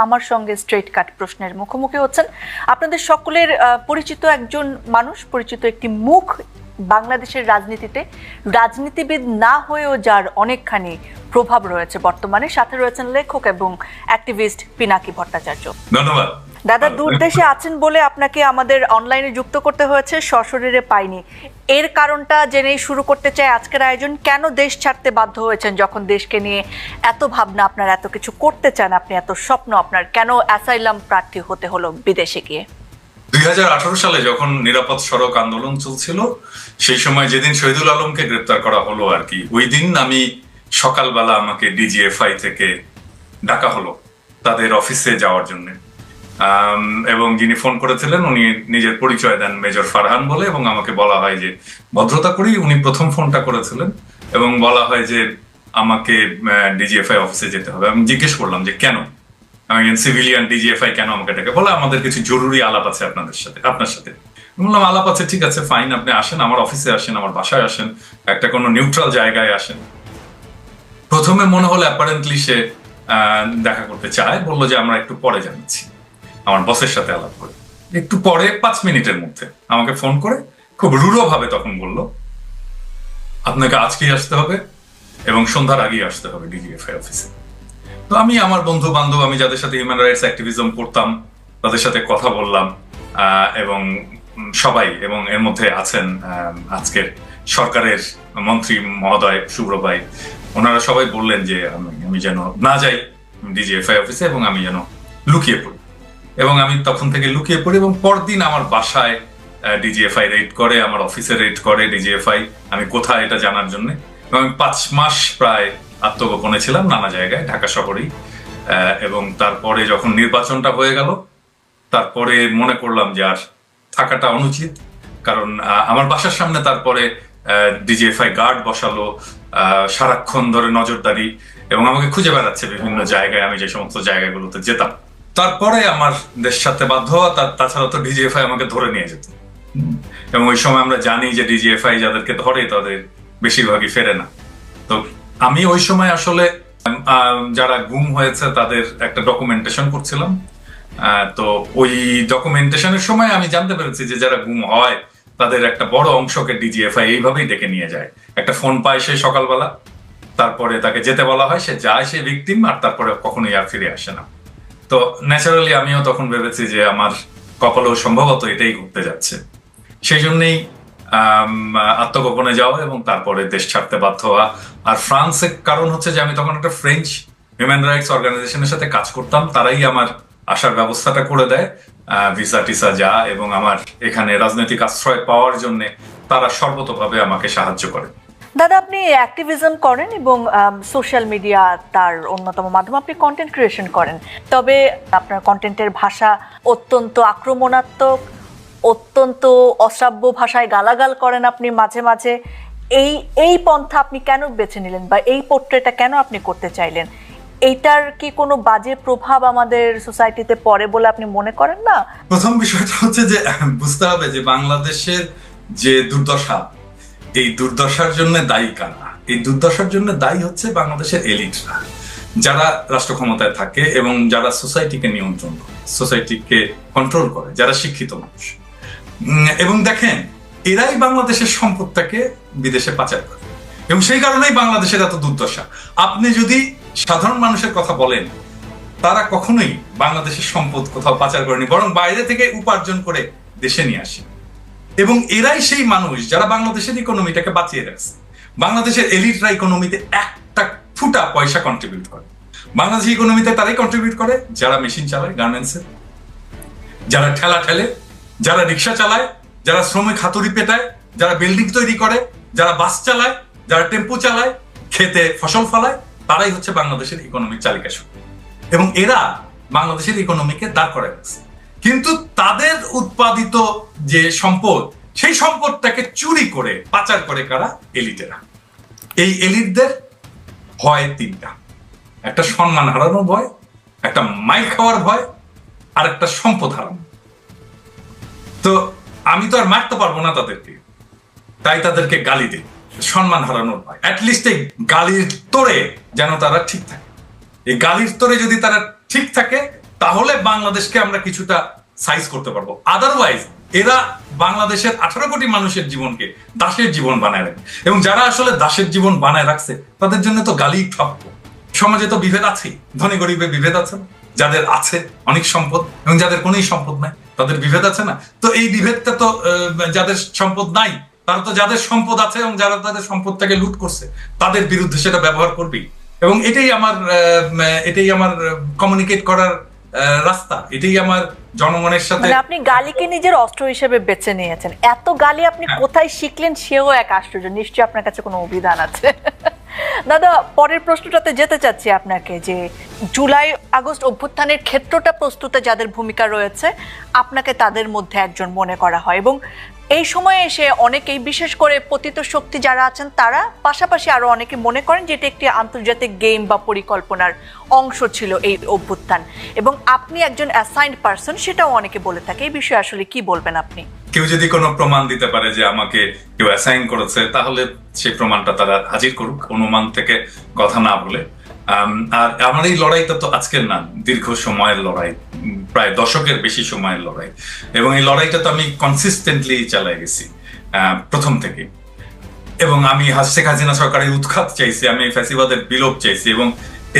আমার সঙ্গে স্ট্রেট কাট প্রশ্নের মুখোমুখি হচ্ছেন আপনাদের সকলের পরিচিত একজন মানুষ, পরিচিত একটি মুখ বাংলাদেশের রাজনীতিতে, রাজনীতিবিদ না হয়েও যার অনেকখানি প্রভাব রয়েছে বর্তমানে। সাথে রয়েছেন লেখক এবং অ্যাক্টিভিস্ট পিনাকি ভট্টাচার্য। ধন্যবাদ দাদা, দূরদেশে আছেন বলে আপনাকে আমাদের অনলাইনে যুক্ত করতে হয়েছে, সশরীরে পাইনি। এর কারণটা জেনেই শুরু করতে চাই আজকের আয়োজন। কেন দেশ ছাড়তে বাধ্য হয়েছেন যখন দেশকে নিয়ে এত ভাবনা আপনার, এত কিছু করতে চান আপনি, এত স্বপ্ন আপনার, কেন অ্যাসাইলাম প্রার্থী হতে হলো বিদেশে গিয়ে? 2018 সালে যখন নিরাপদ সড়ক আন্দোলন চলছিল, সেই সময় যেদিন শহীদুল আলমকে গ্রেপ্তার করা হলো আর কি, ওই দিন আমি সকালবেলা আমাকে ডিজিএফআই থেকে ডাকা হলো তাদের অফিসে যাওয়ার জন্য। এবং যিনি ফোন করেছিলেন উনি নিজের পরিচয় দেন মেজর ফারহান বলে, এবং আমাকে বলা হয় যে ভদ্রতা করি উনি প্রথম ফোনটা করেছিলেন, এবং বলা হয় যে আমাকে ডিজিএফআই অফিসে যেতে হবে। আমি জিজ্ঞেস করলাম যে কেন, আমি সিভিলিয়ান, ডিজিএফআই কেন আমাকে ডেকে? বলে আমাদের কিছু জরুরি আলাপ আছে আপনাদের সাথে, আপনার সাথে। বললাম আলাপ আছে, ঠিক আছে, ফাইন, আপনি আসেন, আমার অফিসে আসেন, আমার বাসায় আসেন, একটা কোনো নিউট্রাল জায়গায় আসেন। প্রথমে মনে হলো অ্যাপারেন্টলি সে দেখা করতে চায়, বললো যে আমরা একটু পরে জানাচ্ছি, আমার বসের সাথে আলাপ করে। একটু পরে 5 মিনিটের মধ্যে আমাকে ফোন করে খুব রূঢ় ভাবে তখন বলল আপনাকে আজকেই আসতে হবে এবং সন্ধ্যার আগেই আসতে হবে ডিজিএফআই অফিসে। তো আমি আমার বন্ধু বান্ধব, আমি যাদের সাথে হিউম্যান রাইটস অ্যাক্টিভিজম করতাম, তাদের সাথে কথা বললাম, এবং সবাই, এবং এর মধ্যে আছেন আজকের সরকারের মন্ত্রী মহোদয় শুভ্র ভাই, ওনারা সবাই বললেন যে আমি যেন না যাই ডিজিএফআই অফিসে এবং আমি যেন লুকিয়ে পড়ি। এবং আমি তখন থেকে লুকিয়ে পড়ি, এবং পরদিন আমার বাসায় ডিজিএফআই রেড করে, আমার অফিসে রেড করে ডিজিএফআই, আমি কোথায় এটা জানার জন্য। এবং আমি 5 মাস প্রায় আত্মগোপনে ছিলাম নানা জায়গায়, ঢাকা শহরেই। এবং তারপরে যখন নির্বাচনটা হয়ে গেল, তারপরে মনে করলাম যে আর থাকাটা অনুচিত, কারণ আমার বাসার সামনে তারপরে ডিজিএফআই গার্ড বসালো, সারাক্ষণ ধরে নজরদারি, এবং আমাকে খুঁজে বেড়াচ্ছে বিভিন্ন জায়গায়, আমি যে সমস্ত জায়গাগুলোতে যেতাম। তারপরে আমার দেশ ছাড়তে বাধ্য হওয়া, তাছাড়া তো ডিজিএফআই আমাকে ধরে নিয়ে যেত, এবং ওই সময় আমরা জানি যে ডিজিএফআই যাদেরকে ধরে তাদের বেশিরভাগই ফেরে না। তো আমি ওই সময় আসলে যারা গুম হয়েছে তাদের একটা ডকুমেন্টেশন করছিলাম। তো ওই ডকুমেন্টেশনের সময় আমি জানতে পেরেছি যে যারা গুম হয় তাদের একটা বড় অংশকে ডিজিএফআই এইভাবেই ডেকে নিয়ে যায়। একটা ফোন পায় সে সকালবেলা, তারপরে তাকে যেতে বলা হয়, সে যায়, সে ভিকটিম, আর তারপরে কখনোই আর ফিরে আসে না। তো ন্যাচারালি আমিও তখন ভেবেছি যে আমার কপালেও সম্ভবত এটাই ঘটতে যাচ্ছে। সেই জন্যই আত্মগোপনে যাওয়া এবং তারপরে দেশ ছাড়তে বাধ্য হওয়া। আর ফ্রান্সের কারণ হচ্ছে যে আমি তখন একটা ফ্রেঞ্চ হিউম্যান রাইটস অর্গানাইজেশনের সাথে কাজ করতাম, তারাই আমার আসার ব্যবস্থাটা করে দেয়, ভিসা টিসা যা, এবং আমার এখানে রাজনৈতিক আশ্রয় পাওয়ার জন্য তারা সর্বতভাবে আমাকে সাহায্য করে। দাদা, আপনি অ্যাক্টিভিজম করেন এবং সোশ্যাল মিডিয়া তার অন্যতম মাধ্যম, আপনি কন্টেন্ট ক্রিয়েশন করেন। তবে আপনার কন্টেন্টের ভাষা অত্যন্ত আক্রমণাত্মক, অত্যন্ত অশ্রাব্য ভাষায় গালাগাল করেন আপনি মাঝে মাঝে। এই পন্থা আপনি কেন বেছে নিলেন, বা এই পোর্ট্রেটটা কেন আপনি করতে চাইলেন? এইটার কি কোনো বাজে প্রভাব আমাদের সোসাইটিতে পড়ে বলে আপনি মনে করেন না? প্রথম বিষয়টা হচ্ছে যে বুঝতে হবে যে বাংলাদেশের যে দুর্দশা, এই দুর্দশার জন্য দায়ী কারা? এই দুর্দশার জন্য দায়ী হচ্ছে বাংলাদেশের এলিটরা, যারা রাষ্ট্র ক্ষমতায় থাকে এবং যারা সোসাইটিকে নিয়ন্ত্রণ করে, সোসাইটিকে কন্ট্রোল করে, যারা শিক্ষিত মানুষ। এবং দেখেন, এরাই বাংলাদেশের সম্পদটাকে বিদেশে পাচার করে, এবং সেই কারণেই বাংলাদেশের এত দুর্দশা। আপনি যদি সাধারণ মানুষের কথা বলেন, তারা কখনোই বাংলাদেশের সম্পদ কোথাও পাচার করেনি, বরং বাইরে থেকে উপার্জন করে দেশে নিয়ে আসে। এবং এরাই সেই মানুষ যারা বাংলাদেশের ইকোনমিটাকে বাঁচিয়ে রাখছে। বাংলাদেশের এলিটরা ইকোনমিতে একটা ফুটা পয়সা কন্ট্রিবিউট করে। বাংলাদেশের ইকোনমিতে তারাই কন্ট্রিবিউট করে যারা মেশিন চালায় গার্মেন্টসে, যারা ঠেলা ঠেলে, যারা রিক্সা চালায়, যারা শ্রমিক হাতুড়ি পেটায়, যারা বিল্ডিং তৈরি করে, যারা বাস চালায়, যারা টেম্পো চালায়, খেতে ফসল ফলায়, তারাই হচ্ছে বাংলাদেশের ইকোনমিক চালিকা শক্তি। এবং এরা বাংলাদেশের ইকোনমিকে দাঁড় করে রাখছে। কিন্তু তাদের উৎপাদিত যে সম্পদ, সেই সম্পদটাকে চুরি করে পাচার করে কারা? এলিটেরা। এই এলিটদের ভয় 3টা: একটা সম্মান হারানোর ভয়, একটা মাইর খাওয়ার ভয়, আর একটা সম্পদ হারানো। তো আমি তো আর মারতে পারবো না তাদেরকে, তাই তাদেরকে গালি দিই, সম্মান হারানোর ভয়। অ্যাটলিস্ট এই গালির তোড়ে যেন তারা ঠিক থাকে। এই গালির তোড়ে যদি তারা ঠিক থাকে, তাহলে বাংলাদেশকে আমরা কিছুটা সাইজ করতে পারবো। আদারওয়াইজ এরা বাংলাদেশের 18 কোটি মানুষের জীবনকে দাসের জীবন বানায় রাখে, এবং যারা আসলে দাসের জীবন বানায় রাখছে তাদের জন্য তো গালি প্রাপ্য। সমাজে তো বিভেদ আছেই, ধনী গরিবের বিভেদ আছে না? যাদের আছে অনেক সম্পদ এবং যাদের কোনোই সম্পদ নাই তাদের বিভেদ আছে না? তো এই বিভেদটা তো যাদের সম্পদ নাই তারা তো যাদের সম্পদ আছে এবং যারা তাদের সম্পদটাকে লুট করছে তাদের বিরুদ্ধে সেটা ব্যবহার করবেই। এবং এটাই আমার কমিউনিকেট করার রাস্তা, এটাই আমার জনগণের সাথে। মানে আপনি গালিকে নিজের অস্ত্র হিসেবে বেছে নিয়েছেন। এত গালি আপনি কোথায় শিখলেন সেও এক আশ্চর্য। নিশ্চয়ই আপনার কাছে কোনো অভিধান আছে। দাদা, পরের প্রশ্নটাতে যেতে চাচ্ছি আপনাকে, যে জুলাই আগস্ট অভ্যুত্থানের ক্ষেত্রটা প্রস্তুতে যাদের ভূমিকা রয়েছে আপনাকে তাদের মধ্যে একজন মনে করা হয়, এবং এই সময়ে এসে অনেকেই, বিশেষ করে পতিত শক্তি যারা আছেন তারা, পাশাপাশি আরো অনেকে মনে করেন যে এটা একটি আন্তর্জাতিক গেম বা পরিকল্পনার অংশ ছিল এই অভ্যুত্থান, এবং আপনি একজন অ্যাসাইন্ড পারসন সেটাও অনেকে বলে থাকে। এই বিষয়ে আসলে কি বলবেন আপনি? কেউ যদি কোনো প্রমাণ দিতে পারে যে আমাকে কেউ অ্যাসাইন করেছে তাহলে সেই প্রমাণটা তারা হাজির করুক, অনুমান থেকে কথা না বলে। আর আমার এই লড়াইটা তো আজকের না, দীর্ঘ সময়ের লড়াই, প্রায় দশকের বেশি সময়ের লড়াই, এবং এই লড়াইটা তো আমি কনসিস্টেন্টলি চালাই গেছি প্রথম থেকে। এবং আমি শেখ হাসিনা সরকারের উৎখাত চাইছি, আমি ফ্যাসিবাদের বিলোপ চাইছি, এবং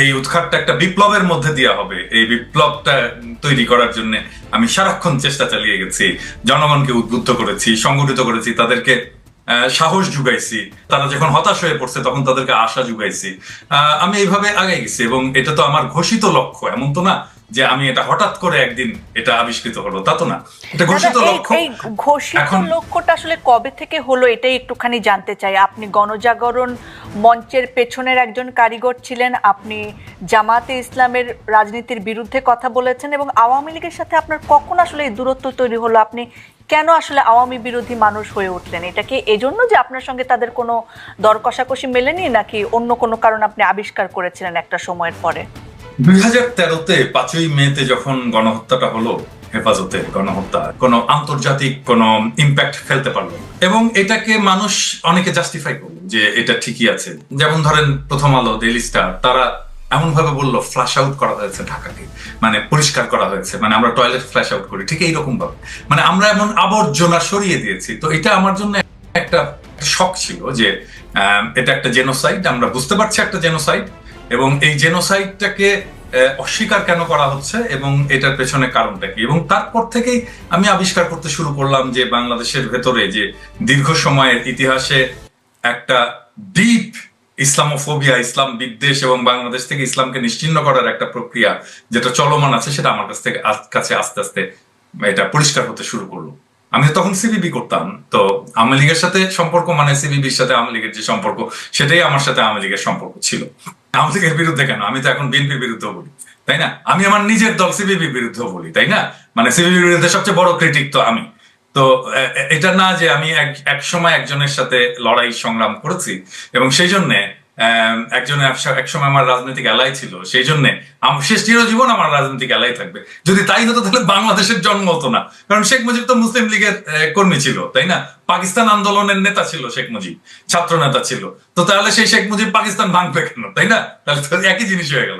এই উৎখাতটা একটা বিপ্লবের মধ্যে দেওয়া হবে। এই বিপ্লবটা তৈরি করার জন্য আমি সারাক্ষণ চেষ্টা চালিয়ে গেছি, জনগণকে উদ্বুদ্ধ করেছি, সংগঠিত করেছি, তাদেরকে সাহস জুগাইছি। তারা যখন হতাশ হয়ে পড়ছে তখন তাদেরকে আশা জুগাইছি। আমি এইভাবে আগাই গেছি, এবং এটা তো আমার ঘোষিত লক্ষ্য। এমন তো না যে আমি এটা হঠাৎ করে একদিন এটা আবিষ্কৃত হলো, তা তো না, এটা ঘোষিত লক্ষ্য। এই ঘোষিত লক্ষ্যটা আসলে কবে থেকে হলো এটাই একটুখানি জানতে চাই। আপনি গণজাগরণ মঞ্চের পেছনের একজন কারিগর ছিলেন, আপনি জামাতে ইসলামের রাজনীতির বিরুদ্ধে কথা বলেছেন, এবং আওয়ামী লীগের সাথে আপনার কখন আসলে এই দূরত্ব তৈরি হলো? আপনি কেন আসলে আওয়ামী বিরোধী মানুষ হয়ে উঠলেন? এটা কি এজন্য যে আপনার সঙ্গে তাদের কোনো দর কষাকষি মেলেনি, নাকি অন্য কোনো কারণ আপনি আবিষ্কার করেছিলেন একটা সময়ের পরে? 2013-তে 5ই মেতে যখন গণহত্যাটা হলো, হেফাজতের গণহত্যা কোনো আন্তর্জাতিক কোনো ইম্প্যাক্ট ফেলতে পারলো, এবং এটাকে মানুষ অনেকে জাস্টিফাই করলো যে এটা ঠিকই আছে। যেমন ধরেন প্রথম আলো, ডেইলি স্টার, তারা এমন ভাবে বললো ফ্ল্যাশ আউট করা হয়েছে ঢাকাকে, মানে পরিষ্কার করা হয়েছে, মানে আমরা টয়লেট ফ্ল্যাশ আউট করি ঠিক এইরকম ভাবে, মানে আমরা এমন আবর্জনা সরিয়ে দিয়েছি। তো এটা আমার জন্য একটা শক ছিল যে এটা একটা জেনোসাইড, আমরা বুঝতে পারছি একটা জেনোসাইড, এবং এই জেনোসাইডটাকে অস্বীকার কেন করা হচ্ছে এবং এটার পেছনে কারণটা কি। এবং তারপর থেকেই আমি আবিষ্কার করতে শুরু করলাম যে বাংলাদেশের ভেতরে যে দীর্ঘ সময়ের ইতিহাসে একটা ডিপ ইসলামোফোবিয়া, ইসলাম বিদ্বেষ এবং বাংলাদেশ থেকে ইসলামকে নিশ্চিহ্ন করার একটা প্রক্রিয়া যেটা চলমান আছে, সেটা আমার কাছে আস্তে আস্তে এটা পরিষ্কার হতে শুরু করলো। আমি তখন সিবিবি করতাম, তো আওয়ামী লীগের সাথে সম্পর্ক মানে সিবিবির সাথে আওয়ামী লীগের যে সম্পর্ক সেটাই আমার সাথে আওয়ামী লীগের সম্পর্ক ছিল। আওয়ামী লীগের বিরুদ্ধে কেন, আমি তো এখন বিএনপির বিরুদ্ধে বলি, তাই না? আমি আমার নিজের দল সিবিবির বিরুদ্ধে বলি, তাই না? মানে সিবিবির বিরুদ্ধে সবচেয়ে বড় ক্রিটিক তো আমি। তো এটা না যে আমি এক সময় একজনের সাথে লড়াই সংগ্রাম করেছি এবং সেই জন্য এক সময় আমার রাজনৈতিক এলাই ছিল, সেই জন্য শেষ চিরজীবন আমার রাজনৈতিক এলাই থাকবে। যদি তাই হতো তাহলে বাংলাদেশের জন্ম হতো না, কারণ শেখ মুজিব তো মুসলিম লীগের কর্মী ছিল, তাই না? পাকিস্তান আন্দোলনের নেতা ছিল শেখ মুজিব, ছাত্র নেতা ছিল। তো তাহলে সেই শেখ মুজিব পাকিস্তান ভাঙবে কেন, তাই না? তাহলে তো একই জিনিস হয়ে গেল।